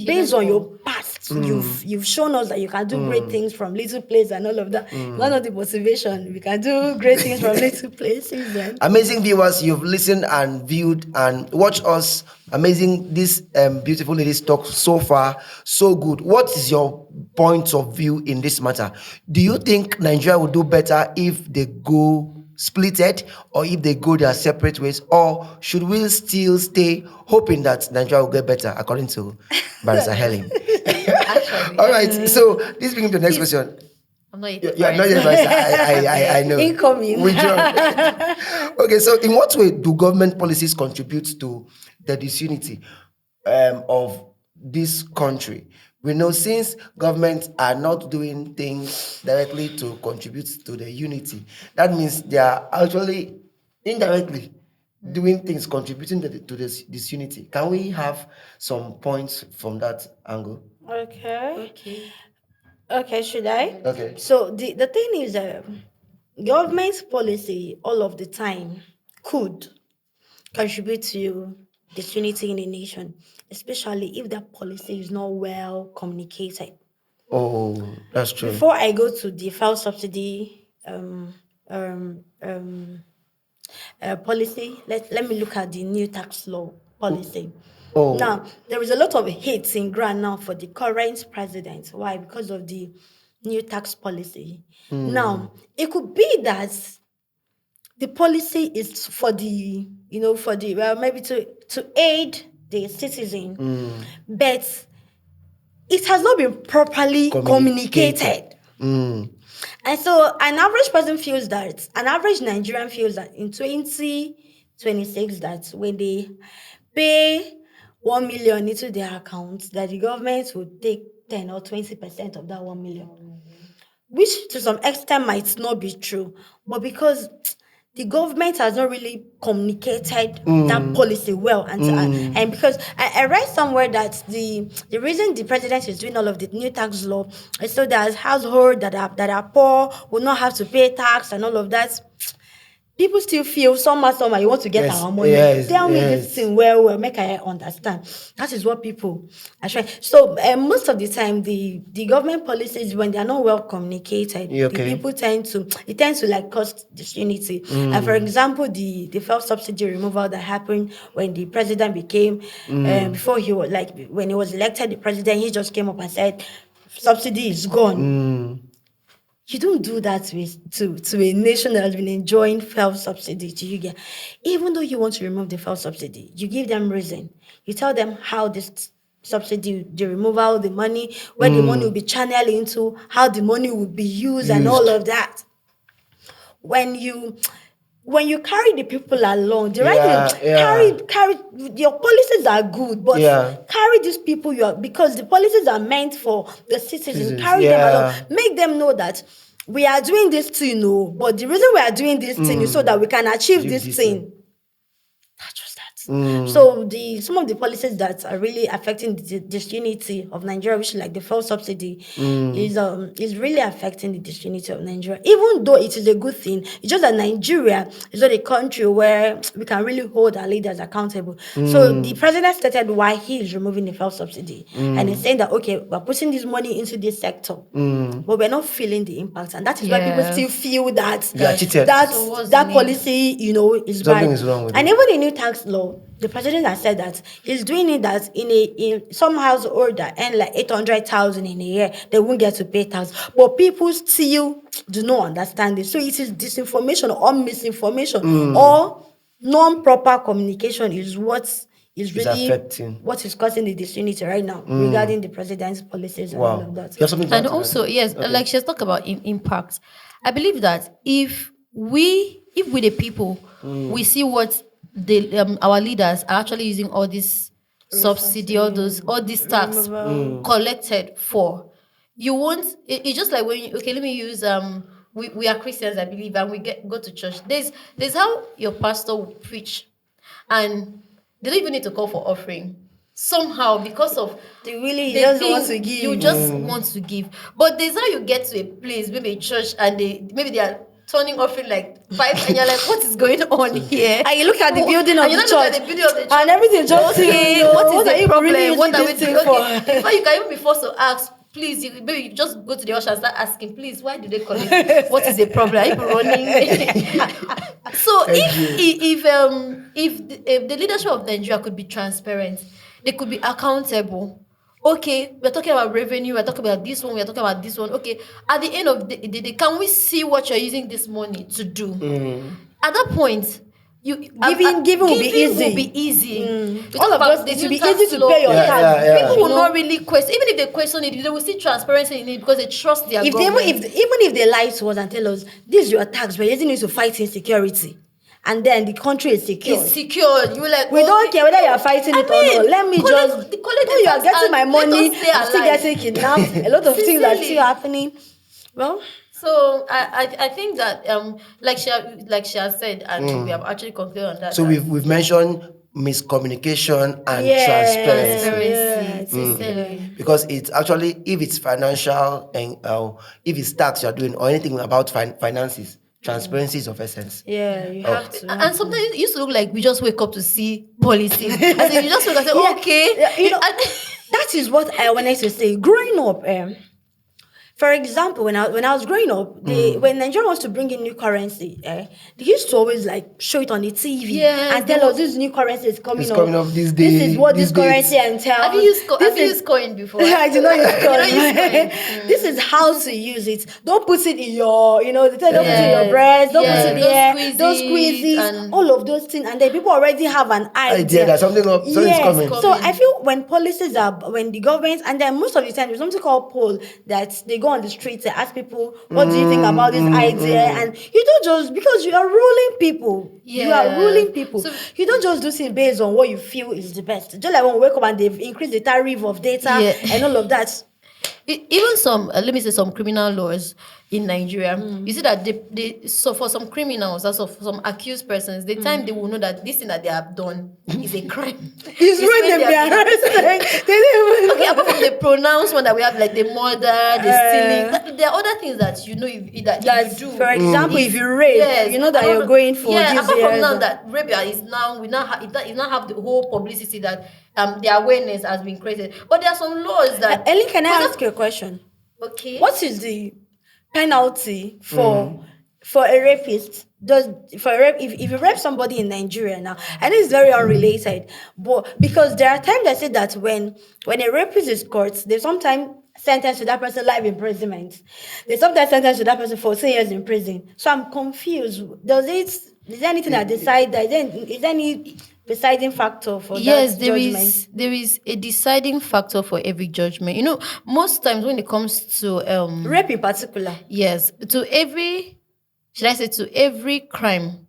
based on your past, you've shown us that you can do great things from little places and all of that. One of the motivation, we can do great things from little places. Then. Amazing viewers, you've listened and viewed and watched us. Amazing, this beautiful ladies talk so far, so good. What is your point of view in this matter? Do you think Nigeria will do better if they go splitted, or if they go their separate ways, or should we still stay hoping that Nigeria will get better, according to Barrister Helen? All right, so this brings me to the next question. I'm not You are not yet advised. I know. Incoming. Okay, so in what way do government policies contribute to the disunity of this country? We know since governments are not doing things directly to contribute to the unity, that means they are actually indirectly doing things contributing to this disunity. Can we have some points from that angle? Okay, should I? Okay. So the thing is, government's policy all of the time could contribute to disunity in the nation, especially if that policy is not well communicated. Oh, that's true. Before I go to the file subsidy policy, let me look at the new tax law policy. Oh. Now, there is a lot of hate in ground now for the current president. Why? Because of the new tax policy. Now, it could be that the policy is for the, maybe to aid the citizen, but it has not been properly communicated. And so an average Nigerian feels that in 2026, that when they pay 1 million into their accounts, that the government would take 10 or 20% of that 1 million, which to some extent might not be true, but because the government has not really communicated that policy well, and because I read somewhere that the reason the president is doing all of the new tax law is so that households that are poor will not have to pay tax and all of that. People still feel somehow you want to get our money. Tell me this thing well, make I understand. That is what people are trying. So most of the time, the government policies, when they are not well communicated, the people tend to like cause disunity. And for example, the fuel subsidy removal that happened when the president became before he was when he was elected, the president, he just came up and said subsidy is gone. You don't do that to a nation that has been enjoying fuel subsidy. Do you get? Even though you want to remove the fuel subsidy, you give them reason. You tell them how this subsidy, the removal, the money, where the money will be channeled into, how the money will be used, and all of that. When you carry the people along, the right thing, carry your policies are good, but carry these people because the policies are meant for the citizens. Carry them along, make them know that we are doing this thing, but the reason we are doing this thing is so that we can achieve this thing. That's just that. So some of the policies that are really affecting the disunity of Nigeria, which is like the fuel subsidy, is really affecting the disunity of Nigeria. Even though it is a good thing, it's just that Nigeria is not a country where we can really hold our leaders accountable. So the president stated why he is removing the fuel subsidy, and he's saying that okay, we're putting this money into this sector, but we're not feeling the impact, and that is why people still feel that that policy, is bad. Something is wrong with and even the new tax law. The president has said that he's doing it that in some household that earn like 800,000 in a year, they won't get to pay tax. But people still do not understand it. So it is disinformation or misinformation or non-proper communication is what is really affecting. what is causing the disunity right now regarding the president's policies and all of that. And also, like she has talked about impact. I believe that if we the people, we see what our leaders are actually using all this subsidy, all these tax collected for. You won't. It's just like when let me use we are Christians, I believe, and we go to church. There's how your pastor will preach, and they don't even need to call for offering. Somehow, because of they just want to give. You just want to give, but there's how you get to a place, maybe a church, and they are turning offering like 5, and you're like, what is going on here? And you look at the building of the church, and everything just what is the problem? Really what are we doing for? Before you can even be forced to ask, please, maybe you just go to the usher and start asking, please, why do they collect? What is the problem? Are you running? So if the leadership of Nigeria could be transparent, they could be accountable. Okay, we're talking about revenue, we're talking about this one, we're talking about this one. Okay, at the end of the day, can we see what you're using this money to do? At that point, giving will be easy. All of those, it will be easy to pay your tax. People will not really question. Even if they question it, they will see transparency in it because they trust their government. Even if they lie to us and tell us, this is your tax, we're using it to fight insecurity. And then the country is secure. It's secure. You're like, we don't care whether you're fighting it or not. Let me you are getting my money. I'm still getting kidnapped. A lot of things are still happening. Well, so I think that like she has said, and we have actually concluded on that. So we've mentioned miscommunication and transparency. Because it's actually, if it's financial and if it's tax you're doing or anything about finances, transparency is of essence. Yeah, you have to. And sometimes it used to look like we just wake up to see policies. As in you just wake up and say, okay. That is what I wanted to say. Growing up, for example, when I was growing up, when Nigeria wants to bring in new currency, they used to always like show it on the TV and tell us this new currency is coming up. This day. This is what this currency entails. Have you used coin before? I did not use coin. This is how to use it. Don't put it in your, they tell you don't put it in your breast, don't put it there, those squeezies, all of those things. And then people already have an idea that something's coming. So I feel when the government, and then most of the time there's something called poll that they go on the streets and ask people, what do you think about this idea? And you don't just, because you are ruling people. You are ruling people. So, you don't just do things based on what you feel is the best. Just like when we wake up and they've increased the tariff of data and all of that. Even some, let me say some criminal laws, in Nigeria, you see that so for some criminals, also for some accused persons, the time they will know that this thing that they have done is a crime. It's when they are arrested. They don't even Okay, apart from the pronounced one that we have, like the murder, the stealing, there are other things that you know if you do. For example, if you rape, Yes, you know that and you're going for this apart from year. now that rape is now we now it now have the whole publicity that the awareness has been created. But there are some laws that. Ellen, can I ask you a question? Okay. What is the penalty for a rapist? If you rape somebody in Nigeria now, and it's very unrelated, but because there are times that say that when a rapist is caught, they sometimes sentence to that person life imprisonment. They sometimes sentence to that person 14 years in prison. So I'm confused. Is there anything that decide that? Is there any deciding factor for that judgment? There is a deciding factor for every judgment. You know, most times when it comes to Rape in particular. yes, should I say to every crime,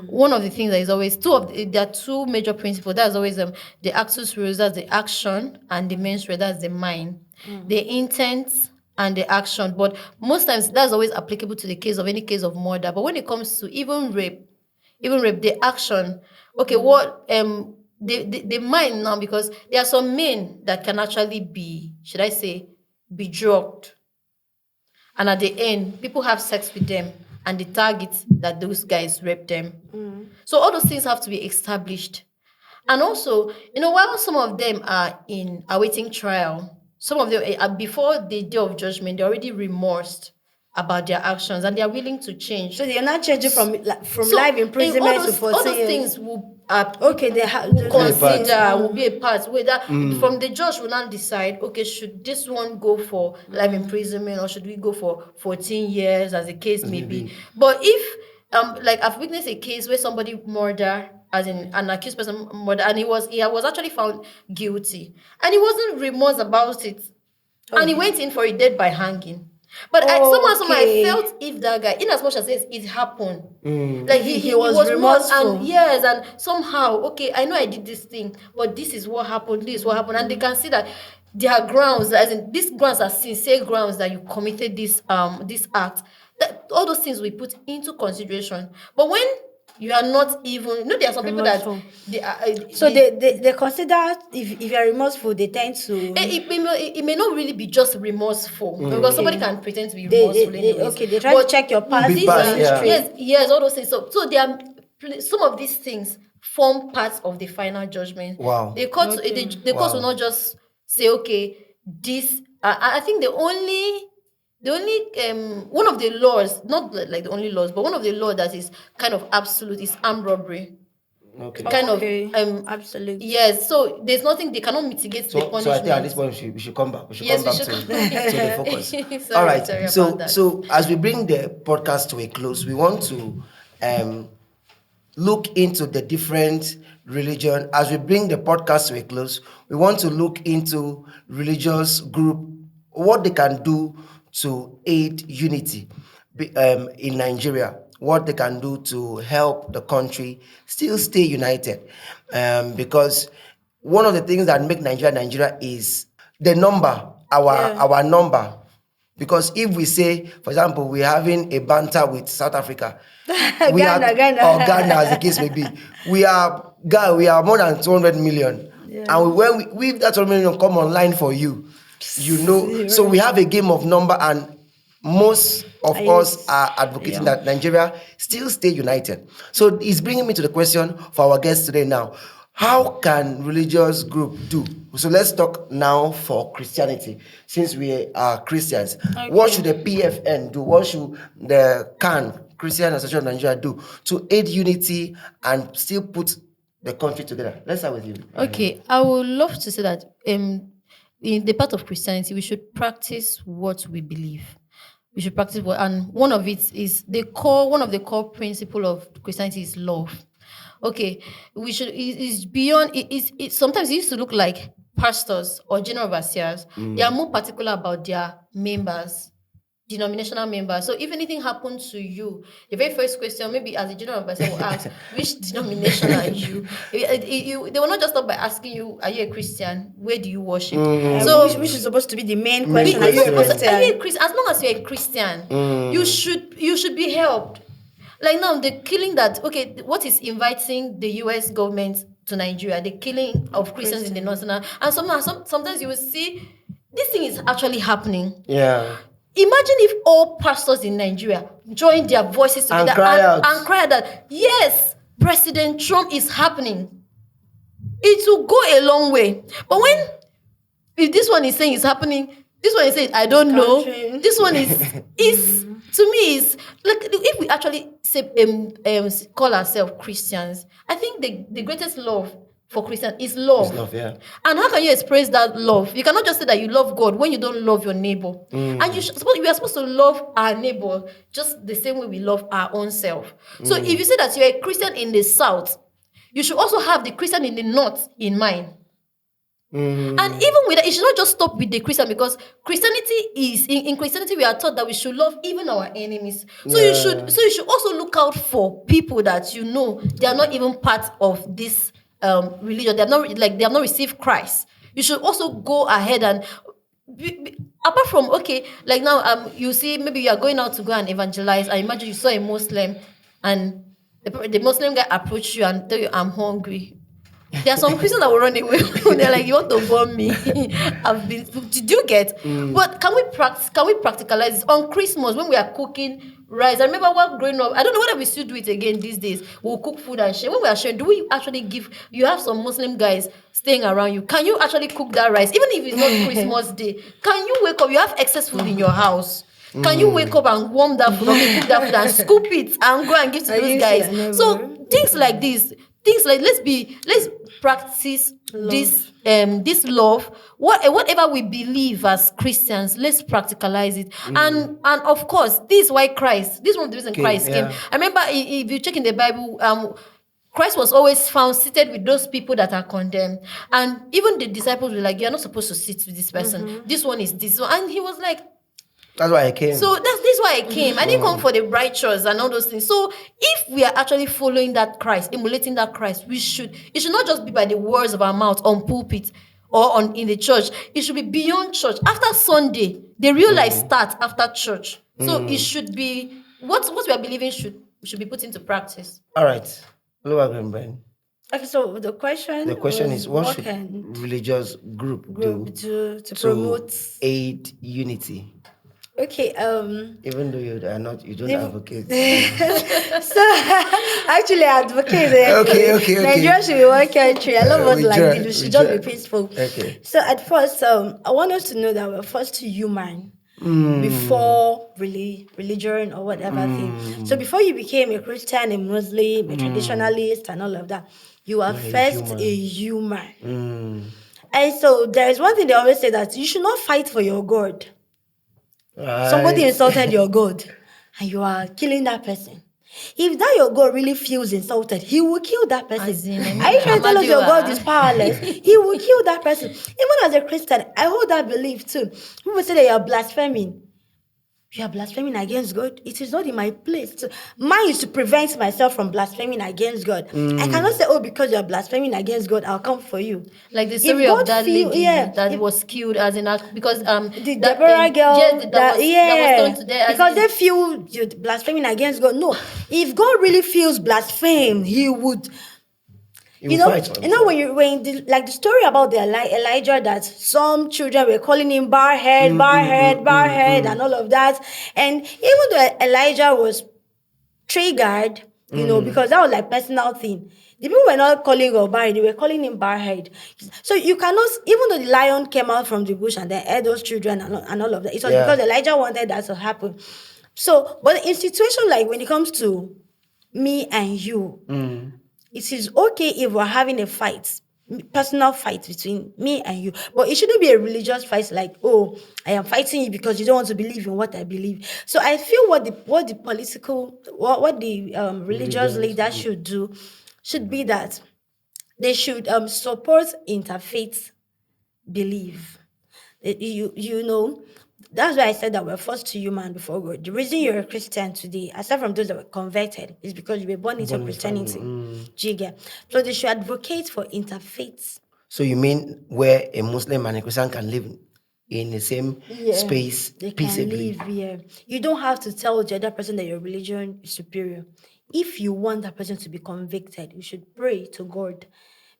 one of the things that is always there are two major principles. That's always the actus reus, that's the action, and the mens rea, that's the mind. The intent and the action. But most times that's always applicable to the case of any case of murder. But when it comes to even rape, the action, okay, what the mind now, because there are some men that can actually be, should I say, be drugged. And at the end, people have sex with them and they target that those guys rape them. So all those things have to be established. And also, you know, while some of them are awaiting trial, some of them, before the day of judgment, they're already remorsed about their actions and they are willing to change. So they're not changing from life imprisonment to 14 all those years. things will Okay, they have will consider will be a part whether from the judge will now decide, okay, should this one go for life imprisonment or should we go for 14 years as the case may be. But if like I've witnessed a case where somebody murder, as in an accused person murder, and he was actually found guilty and he wasn't remorse about it, and he went in for a death by hanging. But somehow I felt if that guy, in as much as it happened, like he was remorseful. and somehow, okay, I know I did this thing, but this is what happened, and they can see that there are grounds, as in these grounds are sincere grounds that you committed this act. That all those things we put into consideration. But when you are not even, you know, there are some people that they consider if you're remorseful, they tend to. It may not really be just remorseful because somebody can pretend to be remorseful. They try to check your past history. Yes, all those things. So they are some of these things form parts of the final judgment. Wow. The court will not just say, okay, this. I think the only one of the laws, not like the only laws, but one of the laws that is kind of absolute is armed robbery. Okay. Kind of absolute. Yes. So there's nothing they cannot mitigate the punishment. So I think at this point we should come back. We should come back to the focus. Sorry, all right. sorry So about that. so as we bring the podcast to a close, we want to look into the different religion. As we bring the podcast to a close, we want to look into religious group, what they can do to aid unity in Nigeria, what they can do to help the country still stay united. Because one of the things that make Nigeria is the number, our number. Because if we say, for example, we're having a banter with South Africa, Ghana. or Ghana as the case may be, we are more than 200 million. And when we that 200 million come online for you, you know, so we have a game of number, and most of us are advocating that Nigeria still stay united. So it's bringing me to the question for our guests today now. How can religious group do? So let's talk now for Christianity, since we are Christians. Okay. What should the PFN do? What should the Christian Association of Nigeria do to aid unity and still put the country together? Let's start with you. Okay, I would love to say that in the part of Christianity, we should practice what we believe. We should practice and one of it is one of the core principle of Christianity is love. Okay, we should. It's beyond. Sometimes it used to look like pastors or general overseers. They are more particular about their members denominational member. So if anything happened to you, the very first question, maybe as a general person will ask, which denomination are you? They will not just stop by asking you, are you a Christian? Where do you worship? So which is supposed to be the main question. Are you a Christian? Are you a Christian? As long as you're a Christian, you should be helped. Like now, the killing that, okay, what is inviting the US government to Nigeria? The killing of Christians in the northern. And sometimes you will see this thing is actually happening. Yeah. Imagine if all pastors in Nigeria join their voices together and cry out that, yes, President Trump is happening. It will go a long way. But if this one is saying it's happening, this one is saying, I don't know. This one is to me, is like, if we actually say call ourselves Christians, I think the greatest love for Christians is love. It's love, yeah. And how can you express that love? You cannot just say that you love God when you don't love your neighbor. And we are supposed to love our neighbor just the same way we love our own self. So if you say that you're a Christian in the South, you should also have the Christian in the North in mind. And even with that, it should not just stop with the Christian, because Christianity is in Christianity we are taught that we should love even our enemies. So you should also look out for people that you know they are not even part of this religion. They have not received Christ. You should also go ahead and apart from, okay, like now you see maybe you are going out to go and evangelize. I imagine you saw a Muslim and the Muslim guy approached you and tell you, I'm hungry. There are some Christians that will run away. They're like, you want to bomb me? Did you get? But can we practicalize this on Christmas when we are cooking rice? I remember while growing up, I don't know whether we still do it again these days. We'll cook food and share. When we are sharing, do we actually give? You have some Muslim guys staying around you. Can you actually cook that rice, even if it's not Christmas Day? Can you wake up? You have excess food in your house. Can you wake up and warm that food, or cook that food and scoop it and go and give to those guys? So things like this. Things like let's practice love. This love. Whatever we believe as Christians, let's practicalize it. And of course, this is why Christ. This is one of the reasons Christ came. I remember if you check in the Bible, Christ was always found seated with those people that are condemned, and even the disciples were like, "You're not supposed to sit with this person. This one is this one," and he was like, that's why I came. So this is why I came. I didn't come for the righteous and all those things. So if we are actually following that Christ, emulating that Christ, it should not just be by the words of our mouth on pulpit or in the church. It should be beyond church. After Sunday, the real life starts after church. So it should be what we are believing should be put into practice. All right. Brian. Okay, so the question is what should religious group do to promote aid unity? Okay. Even though you don't advocate. So actually, I advocate. Okay. Nigeria should be one country. A lot of us like this. We should just be peaceful. Okay. So at first, I want us to know that we're first human before religion or whatever thing. So before you became a Christian, a Muslim, a traditionalist, and all of that, you are first a human. And so there is one thing they always say, that you should not fight for your God. Right. Somebody insulted your God and you are killing that person. If that your God really feels insulted, he will kill that person. Are you trying to tell us your God is powerless? He will kill that person. Even as a Christian, I hold that belief too. People say that you are blaspheming. You are blaspheming against God. It is not in my place. Mine is to prevent myself from blaspheming against God. I cannot say, because you are blaspheming against God, I'll come for you. Like the story of that lady that was killed because the Deborah girl that was done to death. Because they feel you're blaspheming against God. No, if God really feels blasphemed, he would. When the story about the Elijah, that some children were calling him barhead, and all of that, and even though Elijah was triggered, because that was like personal thing, the people were not calling him barhead, they were calling him barhead. So you cannot, even though the lion came out from the bush and then ate those children and all of that, it was because Elijah wanted that to happen. So, but in situation like when it comes to me and you. It is okay if we're having a fight, personal fight between me and you, but it shouldn't be a religious fight like, I am fighting you because you don't want to believe in what I believe. So I feel what the religious leaders should do should be that they should support interfaith belief. that's why I said that we're first to human before God. The reason you're a Christian today, aside from those that were converted, is because you were born into Christianity. Do you get? So they should advocate for interfaith. So you mean where a Muslim and a Christian can live in the same space They peaceably? can live here. You don't have to tell the other person that your religion is superior. If you want that person to be convicted, you should pray to God.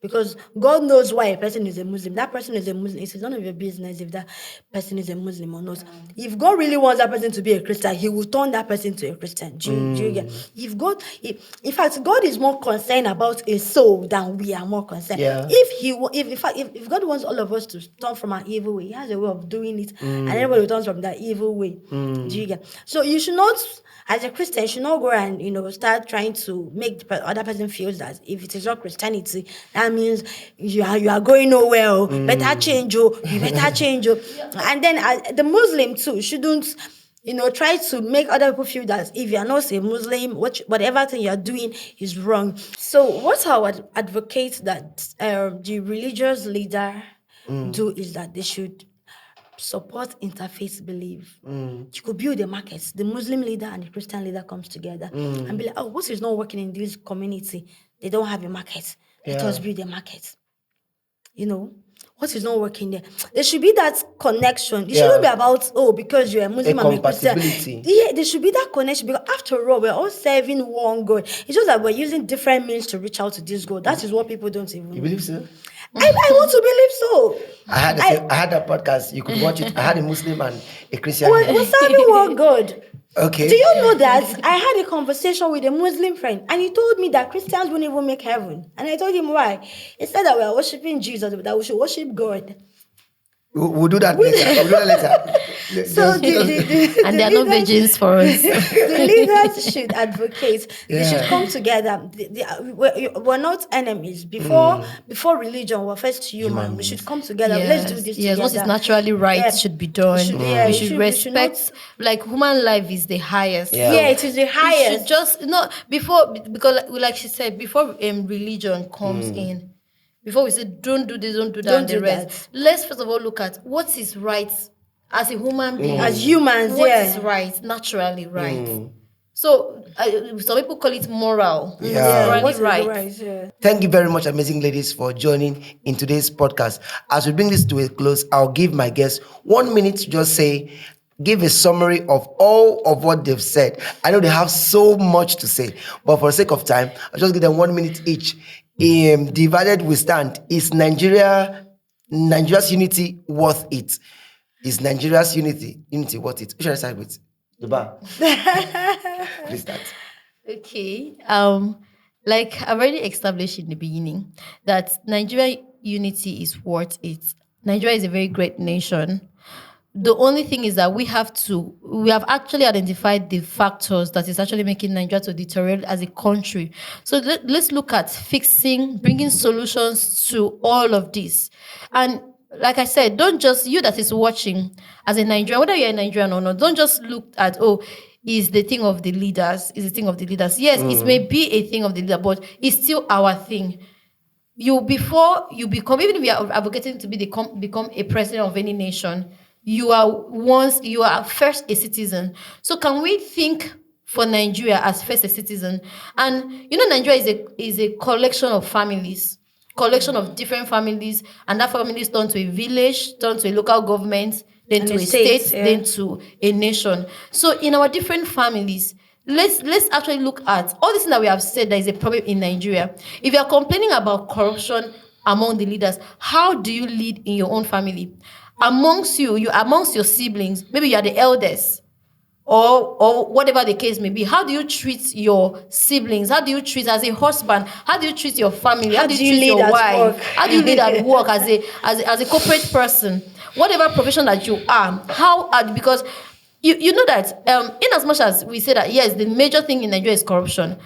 Because God knows why a person is a Muslim. That person is a Muslim. It's none of your business if that person is a Muslim or not. If God really wants that person to be a Christian, He will turn that person to a Christian. Do you get? In fact, God is more concerned about a soul than we are more concerned. Yeah. If God wants all of us to turn from our evil way, He has a way of doing it, and everybody turns from that evil way. Do you get? So you should not, as a Christian, you should not go and start trying to make the other person feel that if it is not Christianity, that means you are going nowhere. Oh. Better change, you better change. And then the Muslim too shouldn't try to make other people feel that if you are not a Muslim, whatever thing you are doing is wrong. So what I would advocate that the religious leader do is that they should support interfaith belief. You could build a market. The Muslim leader and the Christian leader comes together and be like, what is not working in this community? They don't have a market. Let us build a market. What is not working there? There should be that connection. It shouldn't be about, because you're a Muslim and a Christian. Yeah, there should be that connection because after all, we're all serving one God. It's just that we're using different means to reach out to this God. That is what people don't even know. You believe so? I want to believe so. I had a podcast. You could watch it. I had a Muslim and a Christian. We're serving one God. Okay. Do you know that I had a conversation with a Muslim friend and he told me that Christians won't even make heaven. And I told him why. He said that we are worshiping Jesus, that we should worship God. We'll do that later. So and there are no virgins for us. The leaders should advocate. They should come together. We're not enemies. Before religion, we're first human. We should come together. Let's do this together. What is naturally right should be done. We should respect. Like human life is the highest. Yeah, it is the highest. We should just because like she said, before religion comes in. Before we say, don't do this, don't do that, and the rest. Let's first of all look at what is right as a human being. As humans, what is right, naturally right. So, some people call it moral. What's right. Thank you very much, amazing ladies, for joining in today's podcast. As we bring this to a close, I'll give my guests 1 minute to just give a summary of all of what they've said. I know they have so much to say, but for the sake of time, I'll just give them 1 minute each. Divided we stand. Is Nigeria's unity worth it? Is Nigeria's unity worth it? Who should I start with? Duba. Please start. Okay. Like I've already established in the beginning that Nigeria unity is worth it. Nigeria is a very great nation. The only thing is that we have actually identified the factors that is actually making Nigeria to deteriorate as a country. So let's look at bringing solutions to all of this. And like I said, don't just, you that is watching as a Nigerian, whether you're a Nigerian or not, don't just look at, is the thing of the leaders. Yes, it may be a thing of the leader, but it's still our thing. Before you become, even if you are advocating to become a president of any nation, you are first a citizen. So can we think for Nigeria as first a citizen? And Nigeria is a collection of families, collection of different families, and that families turn to a village, turn to a local government, then to a state, then to a nation. So in our different families, let's actually look at all this thing that we have said that is a problem in Nigeria. If you are complaining about corruption among the leaders, how do you lead in your own family? Amongst your siblings, maybe you are the eldest, or whatever the case may be. How do you treat your siblings? How do you treat as a husband? How do you treat your family? How do you treat your wife? How do you lead at work as a corporate person? Whatever profession that you are, because you know that in as much as we say that yes, the major thing in Nigeria is corruption,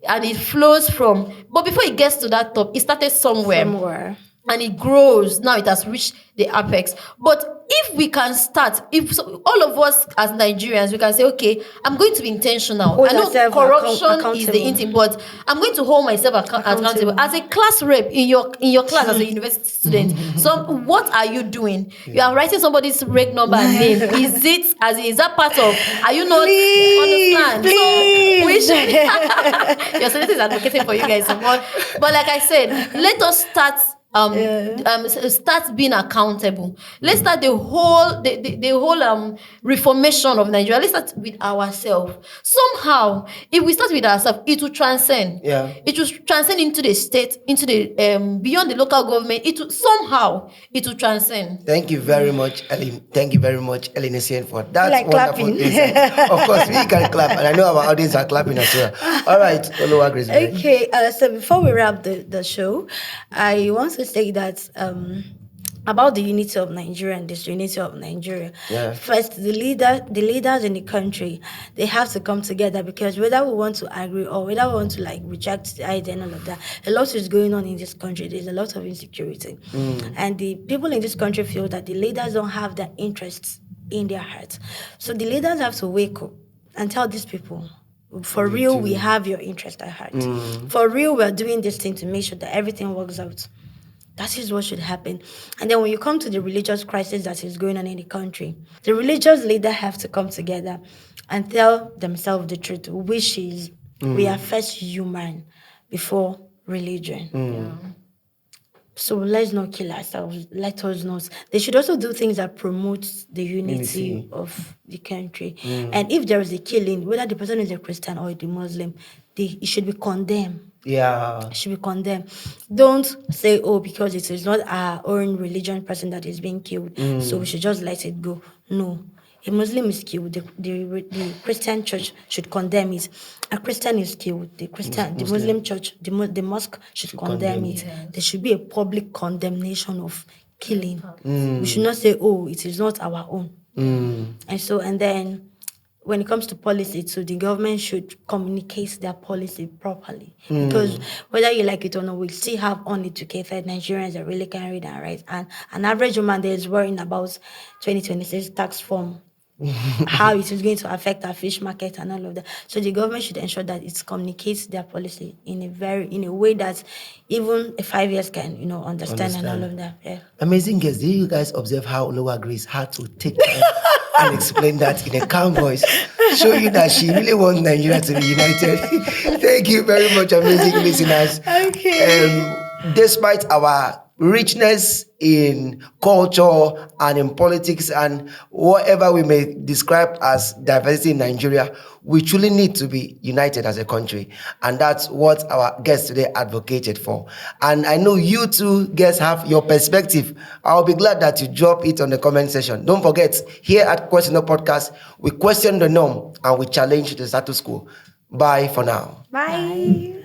and it flows from. But before it gets to that top, it started somewhere. and it grows. Now it has reached the apex. But if we can start, all of us as Nigerians, we can say, okay, I'm going to be intentional. Hold I know yourself corruption is the accountable. thing, but I'm going to hold myself accountable. As a class rep in your class as a university student. So what are you doing? You are writing somebody's reg number and name. Is that part of? Are you not understand? Please. So we should. Your solicitor is advocating for you guys some more. But like I said, let us start start being accountable. Let's start the whole reformation of Nigeria. Let's start with ourselves. Somehow, if we start with ourselves, it will transcend. Yeah. It will transcend into the state, into the beyond the local government. It will transcend. Thank you very much, Ellen. Thank you very much, Ellen Essien, for that Like wonderful clapping. insight. Of course, we can clap, and I know our audience are clapping as well. All right, Oluwa Grace. Okay, so before we wrap the show, I want to say that about the unity of Nigeria and disunity of Nigeria. Yeah. First, the leaders in the country, they have to come together, because whether we want to agree or whether we want to reject the idea and all of that, a lot is going on in this country. There's a lot of insecurity, and the people in this country feel that the leaders don't have their interests in their hearts. So the leaders have to wake up and tell these people, for real, we have your interest at heart. For real, we're doing this thing to make sure that everything works out. That is what should happen. And then when you come to the religious crisis that is going on in the country, the religious leaders have to come together and tell themselves the truth, which is we are first human before religion. Yeah. So let's not kill ourselves. Let us not. They should also do things that promote the unity of the country. And if there is a killing, whether the person is a Christian or a Muslim, it should be condemned. Yeah. It should be condemned. Don't say, oh, because it is not our own religion person that is being killed, so we should just let it go. No. A Muslim is killed, the Christian church should condemn it. A Christian is killed, the Muslim church, the mosque should condemn it. Yes. There should be a public condemnation of killing. We should not say, oh, it is not our own. And then when it comes to policy too, the government should communicate their policy properly. Because whether you like it or not, we still have uneducated Nigerians that really can read and write. And an average woman that is worrying about 2026 tax form, how it is going to affect our fish market and all of that. So the government should ensure that it communicates their policy in a way that even a 5 years can, understand and all of that. Yeah. Amazing guys. Did you guys observe how Oluwa Grace had to take time and explain that in a calm voice, show you that she really wants Nigeria to be united? Thank you very much, amazing listeners. Okay. Despite our richness in culture and in politics and whatever we may describe as diversity in Nigeria, we truly need to be united as a country. And that's what our guests today advocated for. And I know you two guys have your perspective. I'll be glad that you drop it on the comment section. Don't forget, here at Question No Podcast, we question the norm and we challenge the status quo. Bye for now. Bye.